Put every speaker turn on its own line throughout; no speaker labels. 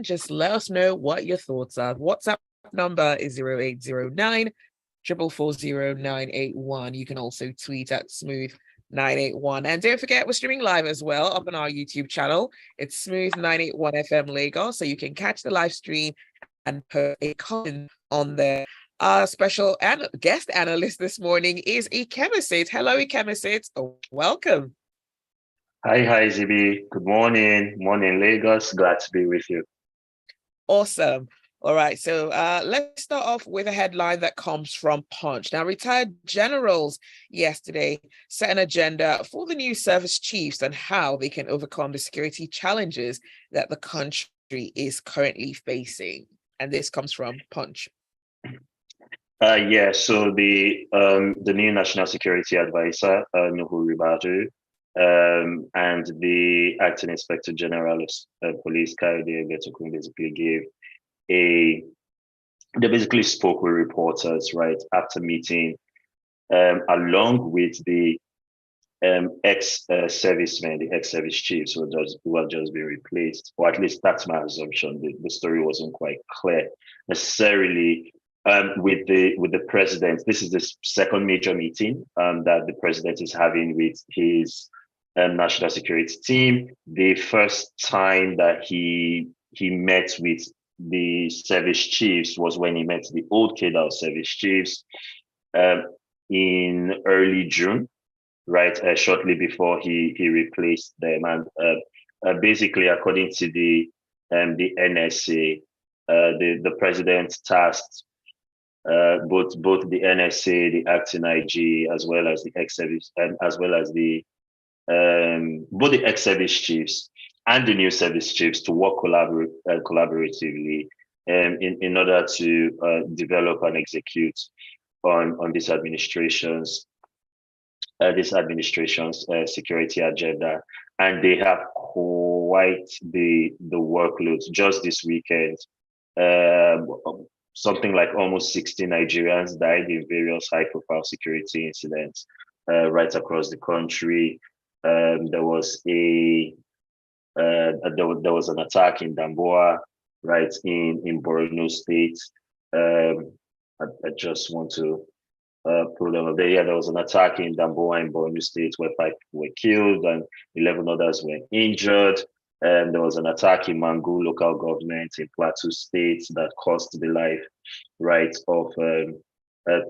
just let us know what your thoughts are. WhatsApp number is 0809 4440981. You can also tweet at Smooth981. And don't forget, we're streaming live as well up on our YouTube channel. It's Smooth 981 FM Lagos. So you can catch the live stream and put a comment on there. Our special guest analyst this morning is Ikemesit. Hello, Ikemesit. Welcome.
Hi, Zibby. Good morning. Morning, Lagos. Glad to be with you.
Awesome. All right, so let's start off with a headline that comes from Punch. Now, retired generals yesterday set an agenda for the new service chiefs and how they can overcome the security challenges that the country is currently facing. And this comes from Punch.
So the new National Security Advisor, Nuhu Ribadu, and the Acting Inspector General of Police, Kayode Egbetokun, they basically spoke with reporters, right, after meeting, along with the ex-servicemen, the ex-service chiefs who have just been replaced, or at least that's my assumption. The story wasn't quite clear necessarily. With the president, this is the second major meeting that the president is having with his national security team. The first time that he met with the service chiefs was when he met the old Kedal service chiefs in early June, right, shortly before he replaced them. And basically, according to the NSA, the president tasked both the NSA, the acting IG, as well as the ex-service, as well as the both the ex-service chiefs and the new service chiefs to work collaboratively in order to develop and execute on this administration's security agenda. And they have quite the workload. Just this weekend, something like almost 60 Nigerians died in various high-profile security incidents right across the country. There was an attack in Damboa, right, in Borno State. I just want to pull them up there. Yeah, there was an attack in Damboa in Borno State where 5 were killed and 11 others were injured. There was an attack in Mangu local government in Plateau State that cost the life, right, of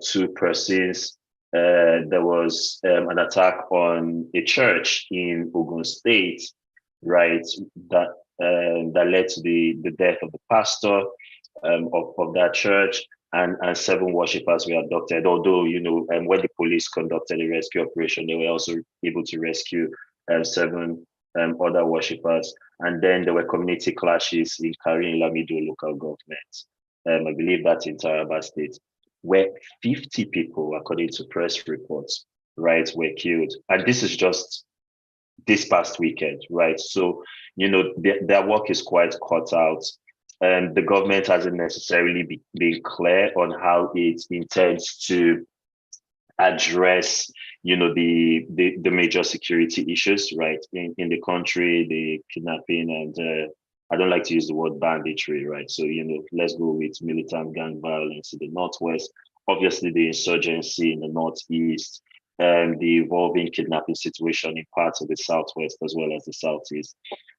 2 persons. There was an attack on a church in Ogun State, right, that led to the death of the pastor of that church, and 7 worshippers were abducted. Although, when the police conducted a rescue operation, they were also able to rescue 7 other worshippers. And then there were community clashes in Karin Lamido local government. I believe that's in Taraba State, where 50 people, according to press reports, right, were killed. And this is just this past weekend, right? So, their work is quite cut out. And the government hasn't necessarily been clear on how it intends to address, the major security issues, right, in the country, the kidnapping, and I don't like to use the word banditry, right? So, let's go with militant gang violence in the Northwest, obviously the insurgency in the Northeast, and the evolving kidnapping situation in parts of the Southwest as well as the Southeast.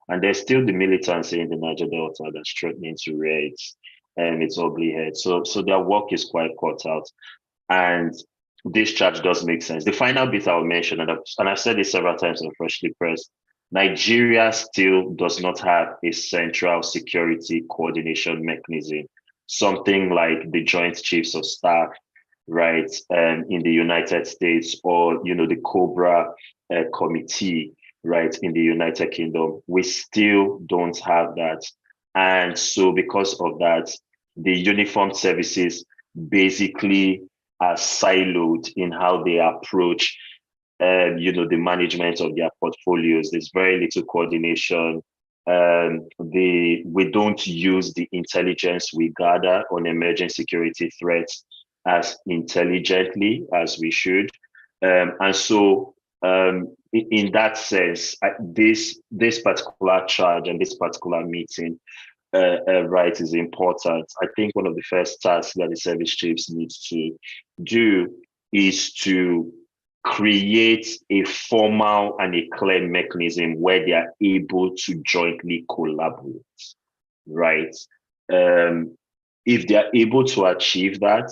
And there's still the militancy in the Niger Delta that's threatening to rear its ugly head. So their work is quite cut out. And this charge does make sense. The final bit I'll mention, and I've said this several times on Freshly Pressed, Nigeria still does not have a central security coordination mechanism, something like the Joint Chiefs of Staff, right, in the United States, or, the COBRA committee, right, in the United Kingdom. We still don't have that. And so because of that, the uniformed services basically are siloed in how they approach, the management of their portfolios. There's very little coordination. We don't use the intelligence we gather on emerging security threats as intelligently as we should. And so in that sense, this particular charge and this particular meeting right is important. I think one of the first tasks that the service chiefs needs to do is to create a formal and a clear mechanism where they are able to jointly collaborate, right? If they are able to achieve that,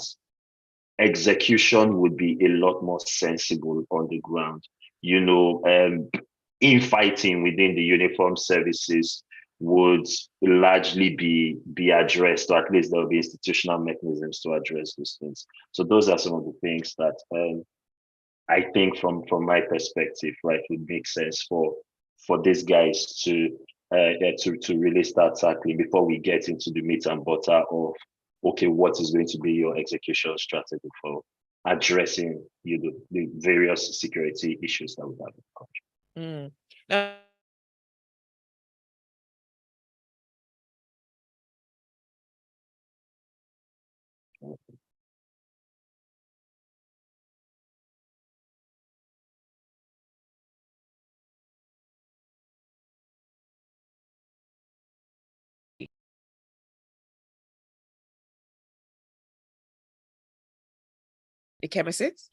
execution would be a lot more sensible on the ground. Infighting within the uniformed services would largely be addressed, or at least there will be institutional mechanisms to address those things. So those are some of the things that I think from my perspective, right, would make sense for these guys to really start tackling before we get into the meat and butter of, okay, what is going to be your execution strategy for addressing the various security issues that we have in the country.
Now, Ikemesit?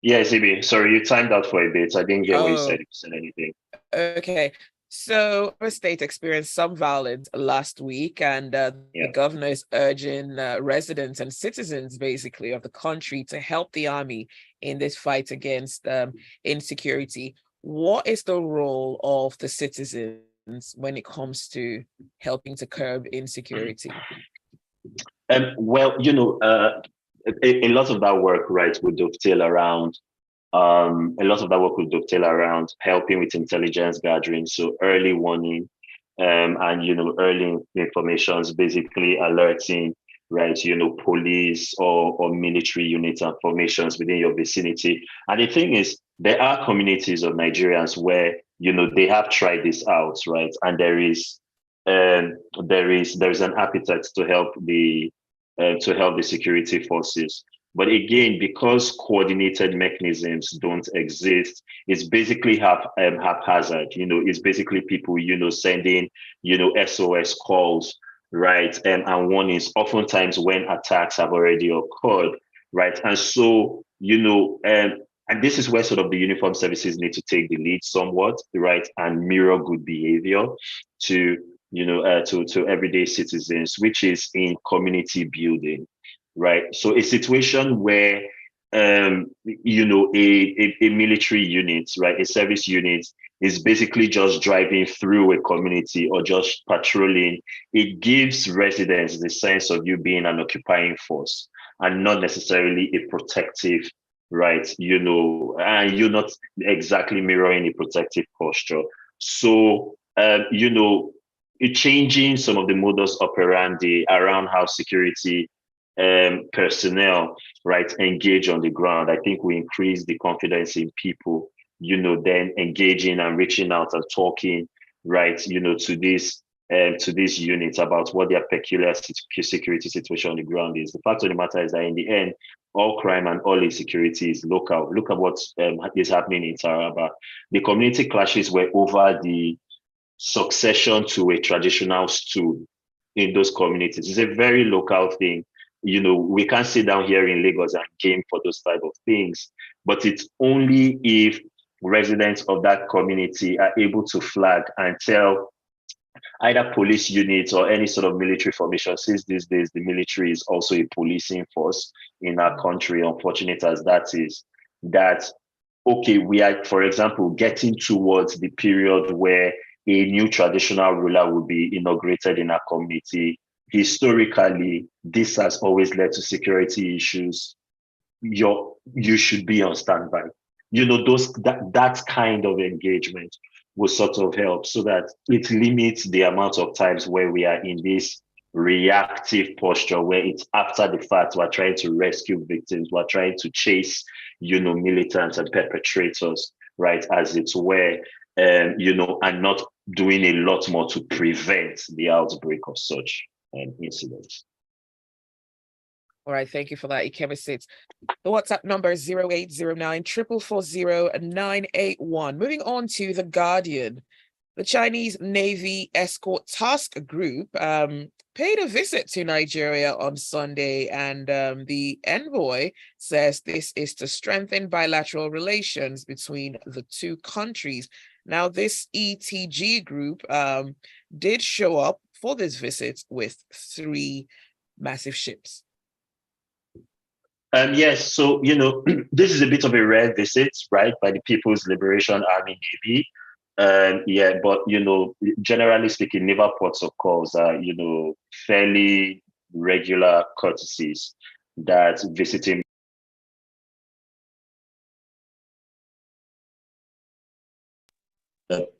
Yeah, Zibby, sorry, you timed out for a bit. I didn't get what you said, if you said anything.
Okay. So our state experienced some violence last week, and the governor is urging residents and citizens, basically, of the country to help the army in this fight against insecurity. What is the role of the citizens when it comes to helping to curb insecurity?
Well, a lot of that work, right, would dovetail around helping with intelligence gathering, so early warning, and early informations, basically alerting, right, police or military units and formations within your vicinity. And the thing is, there are communities of Nigerians where they have tried this out, right, and there is an appetite to help the security forces. But again, because coordinated mechanisms don't exist, it's basically haphazard. It's basically people, sending, SOS calls, right? And warnings, oftentimes when attacks have already occurred, right? And so, and this is where sort of the uniform services need to take the lead somewhat, right? And mirror good behavior to, to everyday citizens, which is in community building, right? So a situation where a military unit, right, a service unit is basically just driving through a community or just patrolling, it gives residents the sense of you being an occupying force and not necessarily a protective, right? And you're not exactly mirroring a protective posture. So, changing some of the modus operandi around how security personnel, right, engage on the ground, I think we increase the confidence in people, then engaging and reaching out and talking, right, to these units about what their peculiar security situation on the ground is. The fact of the matter is that in the end, all crime and all insecurity is local. Look at what is happening in Taraba. The community clashes were over the succession to a traditional stool in those communities. It's a very local thing. We can't sit down here in Lagos and game for those type of things, but it's only if residents of that community are able to flag and tell either police units or any sort of military formation, since these days the military is also a policing force in our country, unfortunate as that is, that, okay, we are, for example, getting towards the period where a new traditional ruler will be inaugurated in our community. Historically, this has always led to security issues. You should be on standby. That kind of engagement will sort of help so that it limits the amount of times where we are in this reactive posture where it's after the fact we're trying to rescue victims, we're trying to chase, militants and perpetrators, right, as it were, and not doing a lot more to prevent the outbreak of such incidents.
All right, thank you for that, Ikemesit. The WhatsApp number is 0809 440 981. Moving on to The Guardian. The Chinese Navy Escort Task Group paid a visit to Nigeria on Sunday, and the envoy says this is to strengthen bilateral relations between the two countries. Now, this ETG group did show up for this visit with 3 massive ships.
Yes, so this is a bit of a rare visit, right, by the People's Liberation Army Navy. Yeah, but generally speaking, naval ports of calls are fairly regular courtesies that visiting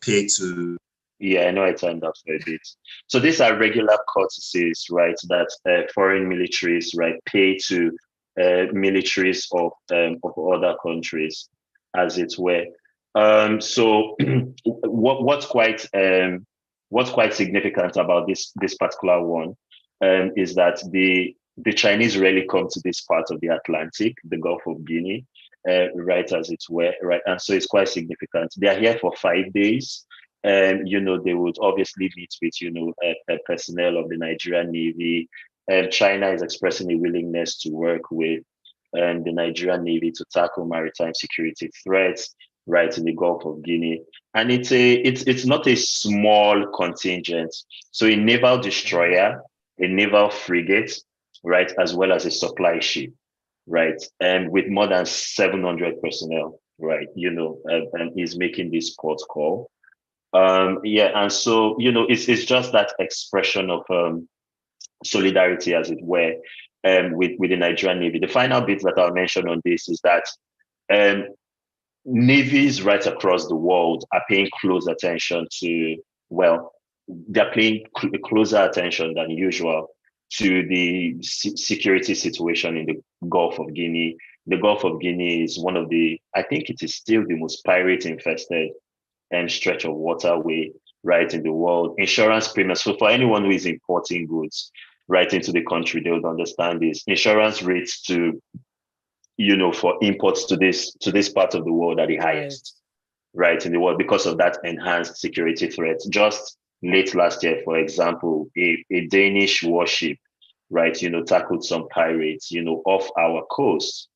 pay to. Yeah, I know I turned off for a bit. So these are regular courtesies, right, that foreign militaries, right, pay to militaries of other countries, as it were. So what's quite significant about this particular one is that the Chinese rarely come to this part of the Atlantic, the Gulf of Guinea, right, as it were, right, and so it's quite significant. They are here for 5 days. They would obviously meet with, personnel of the Nigerian Navy. China is expressing a willingness to work with the Nigerian Navy to tackle maritime security threats, right, in the Gulf of Guinea. And it's not a small contingent. So a naval destroyer, a naval frigate, right, as well as a supply ship, right, and with more than 700 personnel, right, and is making this port call. Yeah, and so it's just that expression of solidarity, as it were, with the Nigerian Navy. The final bit that I'll mention on this is that navies right across the world are paying close attention to, well, they're paying closer attention than usual to the security situation in the Gulf of Guinea. The Gulf of Guinea is one of the, I think it is still the most pirate infested stretch of waterway right in the world. Insurance premiums. So for anyone who is importing goods right into the country, they would understand this. Insurance rates to, for imports to this part of the world are the highest, right, in the world because of that enhanced security threat. Just late last year, for example, a Danish warship, right, tackled some pirates, off our coast,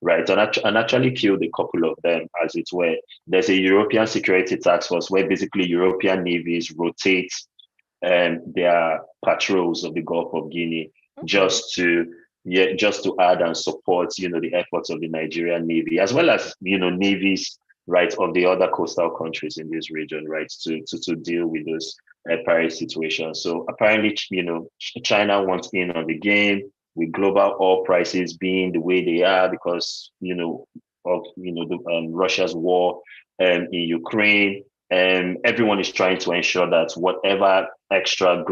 right, and actually killed a couple of them, as it were. There's a European security task force where basically European navies rotate their patrols of the Gulf of Guinea just to add and support, the efforts of the Nigerian Navy, as well as, navies, right, of the other coastal countries in this region, right, to deal with those pirate situations. So apparently, China wants in on the game, with global oil prices being the way they are because of Russia's war in Ukraine. Everyone is trying to ensure that whatever extra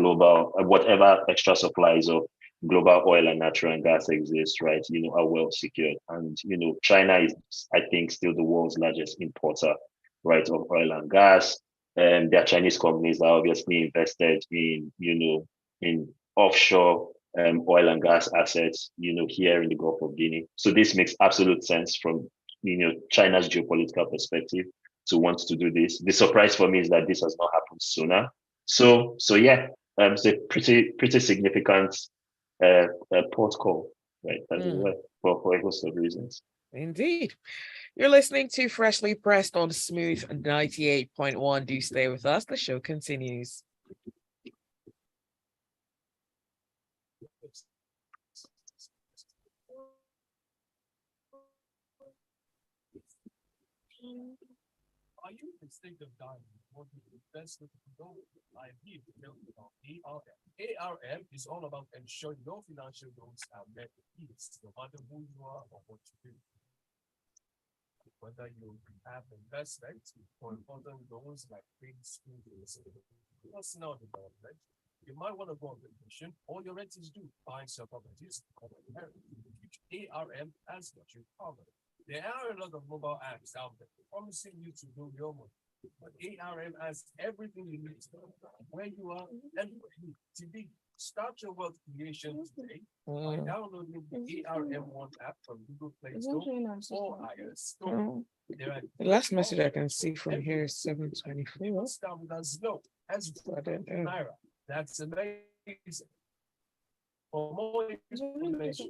supplies of global oil and natural gas exist, right, are well secured. And China is, I think, still the world's largest importer, right, of oil and gas. And there are Chinese companies that obviously invested in in offshore oil and gas assets, here in the Gulf of Guinea. So this makes absolute sense from, China's geopolitical perspective to want to do this. The surprise for me is that this has not happened sooner. So yeah, it's a pretty significant port call, right? As well, for a host of reasons.
Indeed. You're listening to Freshly Pressed on Smooth 98.1. Do stay with us. The show continues.
Are you in the state of dying? Want to invest with gold? I am here to tell you about ARM. ARM is all about ensuring your financial goals are met with ease, no matter who you are or what you do. Whether you have investments or important goals like big school fees, personal development, you might want to go on vacation, or your renters do find some properties or which ARM has got you covered. There are a lot of mobile apps out there promising you to do your money, but ARM has everything you need to know where you are and where you need to be. Start your wealth creation today by downloading the ARM1 app from Google Play Store or iOS Store.
The last message I can see from here is 7:24.
Start with us low as
I don't know.
Naira. That's amazing. For more information,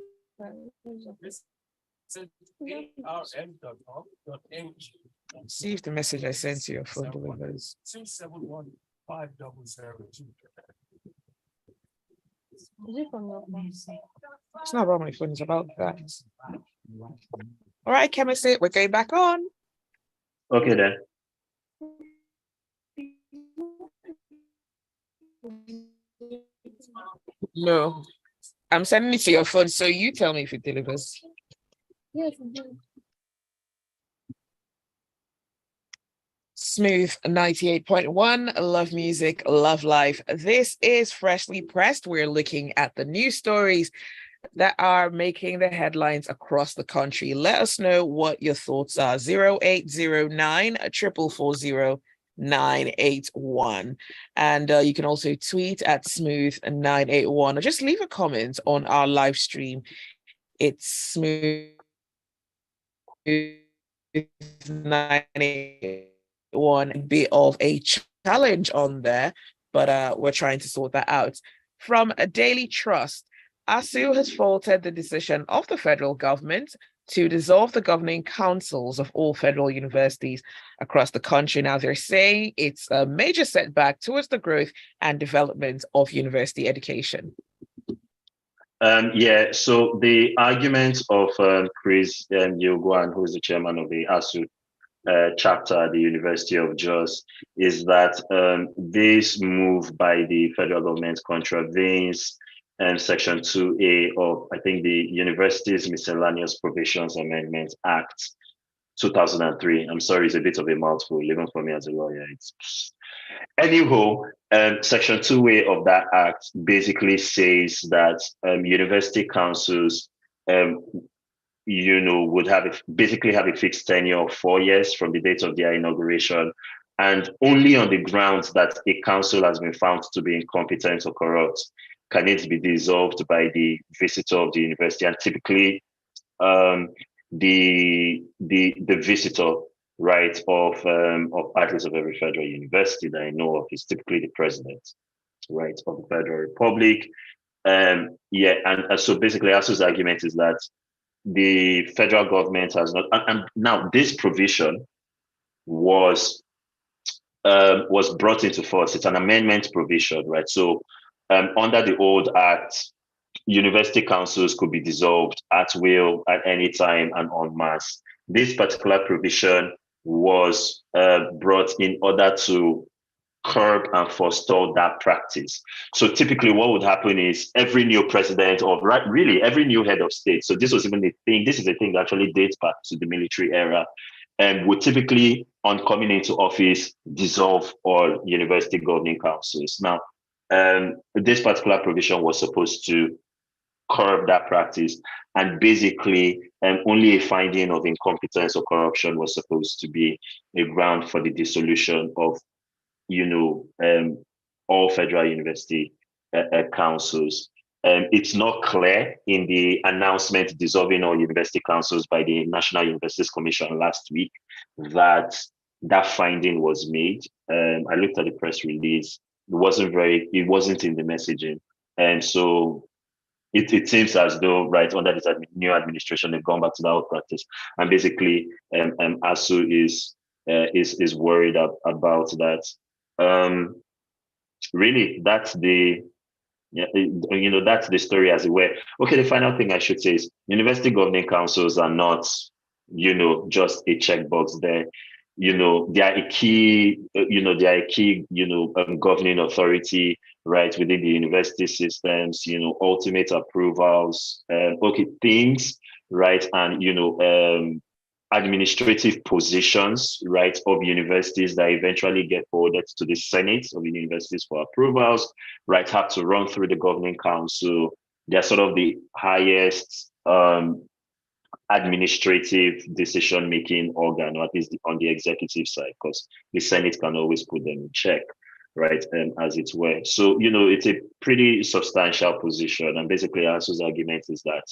visit arm.com.ng.
See if the message I sent to your phone delivers.
271 5002.
Is it from your phone?
It's not about my phone, it's about that. All right, Ikemesit, we're going back on.
Okay then.
No, I'm sending it to your phone, so you tell me if it delivers.
Yes, it did.
Smooth 98.1, love music, love life. This is Freshly Pressed. We're looking at the news stories that are making the headlines across the country. Let us know what your thoughts are. 0809 440 981. And you can also tweet at smooth981 or just leave a comment on our live stream. It's smooth 981, bit of a challenge on there, but we're trying to sort that out. From a Daily Trust, ASU has faulted the decision of the federal government to dissolve the governing councils of all federal universities across the country. Now, they're saying it's a major setback towards the growth and development of university education.
Yeah, so the argument of Chris Yogwan, who is the chairman of the ASU chapter at the University of Jos, is that this move by the federal government contravenes Section 2A of, I think, the Universities Miscellaneous Provisions Amendment Act 2003. I'm sorry, it's a bit of a mouthful, even for me as a lawyer. Anyhow, Section 2A of that act basically says that university councils, would basically have a fixed tenure of 4 years from the date of their inauguration, and only on the grounds that a council has been found to be incompetent or corrupt can it be dissolved by the visitor of the university. And typically, the visitor, right, of at least of every federal university that I know of is typically the president, right, of the Federal Republic. And so basically, ASU's argument is that the federal government has not, and now this provision was brought into force. It's an amendment provision, right? So under the old act, university councils could be dissolved at will at any time and en masse. This particular provision was brought in order to curb and forestall that practice. So typically what would happen is every new president or really every new head of state, so this was even a thing, this is a thing that actually dates back to the military era, and would typically, on coming into office, dissolve all university governing councils. Now, this particular provision was supposed to curb that practice, and basically only a finding of incompetence or corruption was supposed to be a ground for the dissolution of all federal university councils. It's not clear in the announcement dissolving all university councils by the National Universities Commission last week that that finding was made. I looked at the press release. It wasn't in the messaging. And so it seems as though, right, under this new administration, they've gone back to that old practice. And basically, ASU is worried about that. Really, that's the story as it were. Okay, the final thing I should say is university governing councils are not, just a checkbox there. They are a key, governing authority, right, within the university systems, ultimate approvals, things, right, and, administrative positions, right, of universities that eventually get forwarded to the Senate of the universities for approvals, right, have to run through the governing council. They're sort of the highest administrative decision-making organ, or at least on the executive side, because the Senate can always put them in check. right? As it were. So, it's a pretty substantial position. And basically, Asu's argument is that,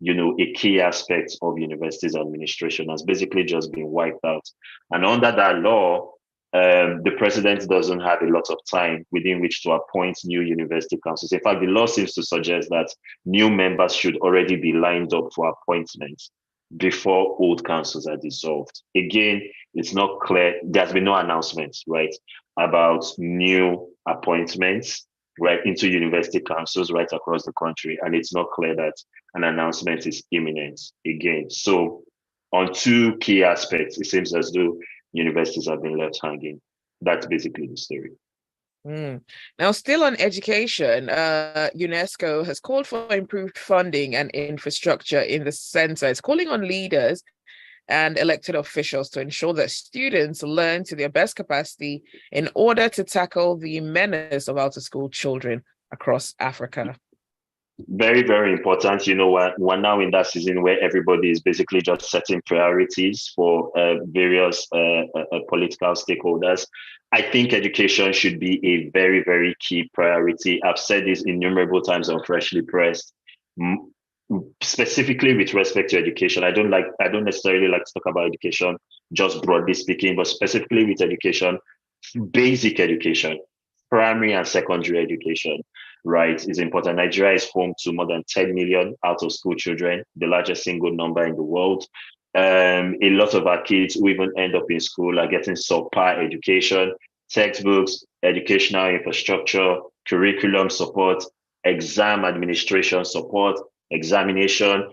a key aspect of universities administration has basically just been wiped out. And under that law, the president doesn't have a lot of time within which to appoint new university councils. In fact, the law seems to suggest that new members should already be lined up for appointments before old councils are dissolved. Again, it's not clear. There's been no announcements, right, about new appointments, right, into university councils right across the country. And it's not clear that an announcement is imminent again. So on two key aspects, it seems as though universities have been left hanging. That's basically the story.
Now, still on education, UNESCO has called for improved funding and infrastructure in the center. It's calling on leaders and elected officials to ensure that students learn to their best capacity in order to tackle the menace of out-of-school children across Africa.
Very, very important. We're now in that season where everybody is basically just setting priorities for various political stakeholders. I think education should be a very, very key priority. I've said this innumerable times on Freshly Pressed. Specifically with respect to education, I don't necessarily like to talk about education, just broadly speaking, but specifically with education, basic education, primary and secondary education, right, is important. Nigeria is home to more than 10 million out of school children, the largest single number in the world. A lot of our kids who even end up in school are getting subpar education, textbooks, educational infrastructure, curriculum support, exam administration support, examination,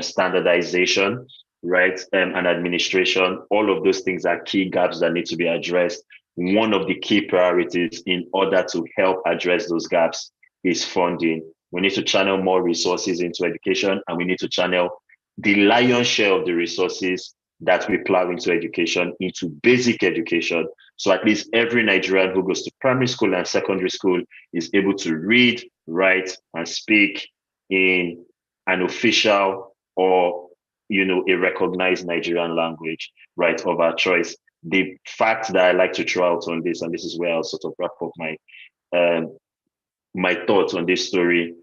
standardization, right, and administration. All of those things are key gaps that need to be addressed. One of the key priorities in order to help address those gaps is funding. We need to channel more resources into education, and we need to channel the lion's share of the resources that we plow into education into basic education. So at least every Nigerian who goes to primary school and secondary school is able to read, write, and speak in an official or, a recognized Nigerian language, right, of our choice. The fact that I like to throw out on this, and this is where I'll sort of wrap up my thoughts on this story,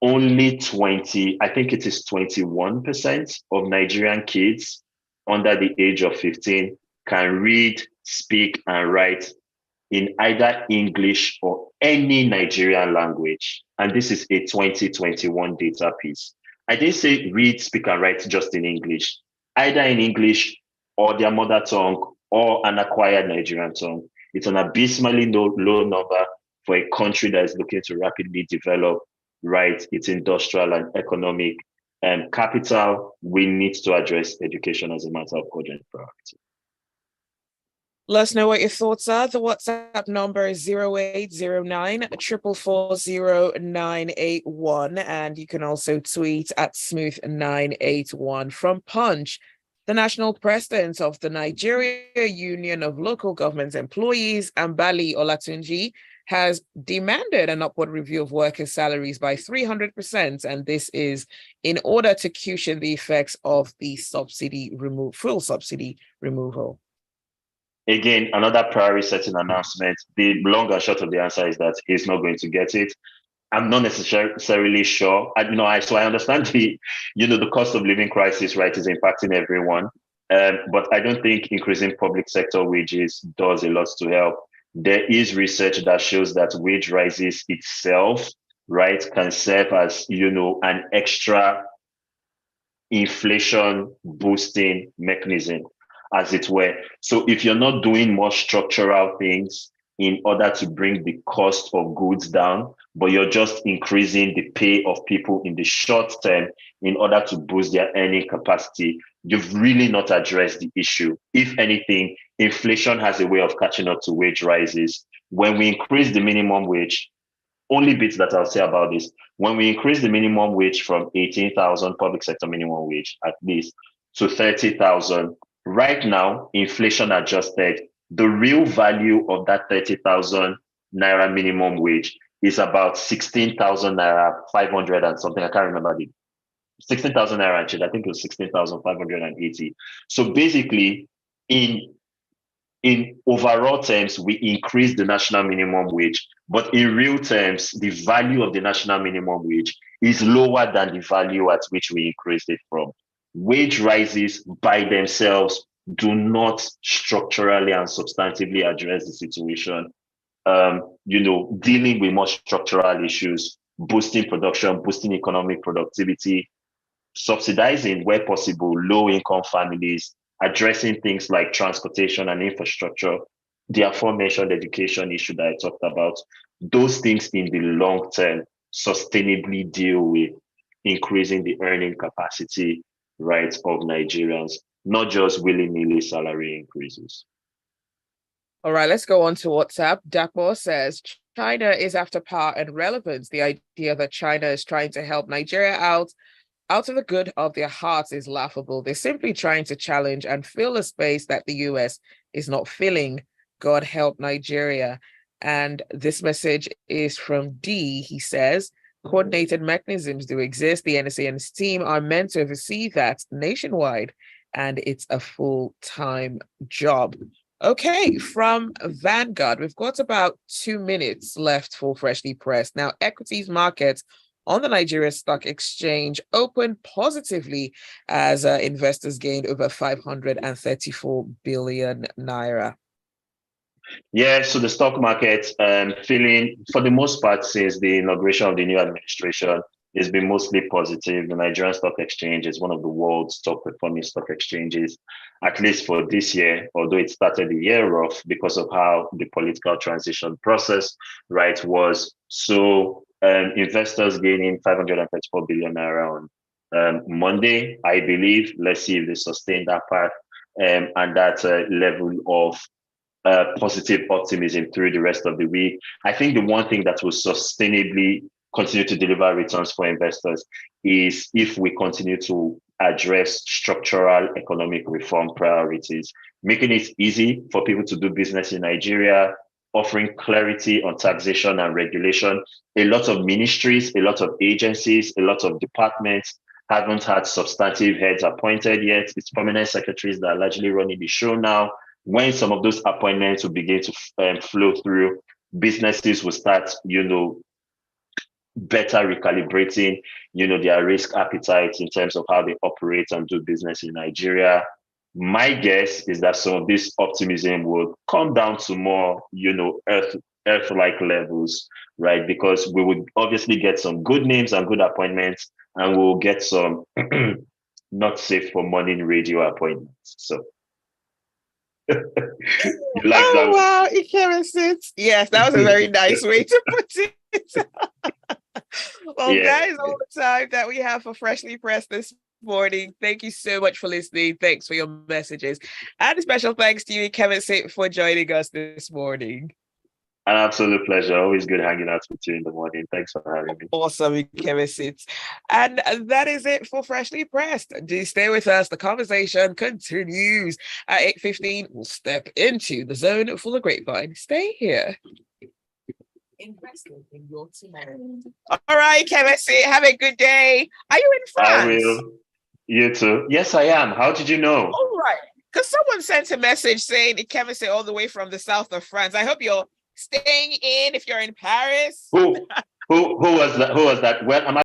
only 21% of Nigerian kids under the age of 15 can read, speak, and write in either English or any Nigerian language. And this is a 2021 data piece. I didn't say read, speak, and write just in English, either in English or their mother tongue or an acquired Nigerian tongue. It's an abysmally low number for a country that is looking to rapidly develop, right, its industrial and economic capital. We need to address education as a matter of urgent priority.
Let us know what your thoughts are. The WhatsApp number is 0809 444 0981. And you can also tweet at Smooth981. From Punch, the national president of the Nigeria Union of Local Government Employees, Ambali Olatunji, has demanded an upward review of workers' salaries by 300%. And this is in order to cushion the effects of the fuel subsidy removal.
Again, another priority setting announcement. The long and short of the answer is that he's not going to get it. I'm not necessarily sure. I understand the cost of living crisis, right, is impacting everyone. But I don't think increasing public sector wages does a lot to help. There is research that shows that wage rises itself, right, can serve as, an extra inflation boosting mechanism, as it were. So if you're not doing more structural things in order to bring the cost of goods down, but you're just increasing the pay of people in the short term in order to boost their earning capacity, you've really not addressed the issue. If anything, inflation has a way of catching up to wage rises. When we increase the minimum wage, only bits that I'll say about this, when we increase the minimum wage from 18,000 public sector minimum wage, at least, to 30,000, right now, inflation adjusted, the real value of that 30,000 naira minimum wage is about 16,000 naira, 500 and something. I can't remember the 16,000 naira. I think it was 16,580. So basically, in in overall terms, we increased the national minimum wage, but in real terms, the value of the national minimum wage is lower than the value at which we increased it from. Wage rises by themselves do not structurally and substantively address the situation. Dealing with more structural issues, boosting production, boosting economic productivity, subsidizing where possible low-income families, addressing things like transportation and infrastructure, the aforementioned education issue that I talked about, those things in the long term sustainably deal with increasing the earning capacity, right, of Nigerians, not just willy-nilly salary increases.
All right, let's go on to WhatsApp. Dakmo says, China is after power and relevance. The idea that China is trying to help Nigeria out of the good of their hearts is laughable. They're simply trying to challenge and fill a space that the US is not filling. God help Nigeria. And this message is from D. He says, coordinated mechanisms do exist. The NSA and its team are meant to oversee that nationwide, and it's a full-time job. Okay, from Vanguard, we've got about 2 minutes left for Freshly Pressed. Now, equities markets on the Nigeria Stock Exchange opened positively as investors gained over 534 billion naira.
Yeah, so the stock market feeling, for the most part, since the inauguration of the new administration, has been mostly positive. The Nigerian Stock Exchange is one of the world's top performing stock exchanges, at least for this year, although it started the year off because of how the political transition process, right, was. So investors gaining 534 billion naira on Monday, I believe. Let's see if they sustain that path and that level of positive optimism through the rest of the week. I think the one thing that will sustainably continue to deliver returns for investors is if we continue to address structural economic reform priorities, making it easy for people to do business in Nigeria, offering clarity on taxation and regulation. A lot of ministries, a lot of agencies, a lot of departments haven't had substantive heads appointed yet. It's permanent secretaries that are largely running the show now. When some of those appointments will begin to flow through, businesses will start, better recalibrating, their risk appetite in terms of how they operate and do business in Nigeria. My guess is that some of this optimism will come down to more, earth-like levels, right? Because we would obviously get some good names and good appointments, and we'll get some not safe for morning radio appointments. So. You like that?
Wow, Ikemesit. Yes, that was a very nice way to put it. Well,
Yeah.
that is all the time that we have for Freshly Pressed this morning. Thank you so much for listening. Thanks for your messages. And a special thanks to you, Ikemesit, for joining us this morning.
An absolute pleasure. Always good hanging out with you in the morning. Thanks for having me.
Awesome, Ikemesit. And that is it for Freshly Pressed. Do stay with us. The conversation continues. At 8:15, we'll step into the zone full of grapevine. Stay here. Invested in your tomorrow. All right, Ikemesit, have a good day. Are you in France?
I will. You too. Yes, I am. How did you know?
All right. Because someone sent a message saying Ikemesit all the way from the south of France. I hope you're staying in if you're in Paris.
Who was that? Who was that? Well, I'm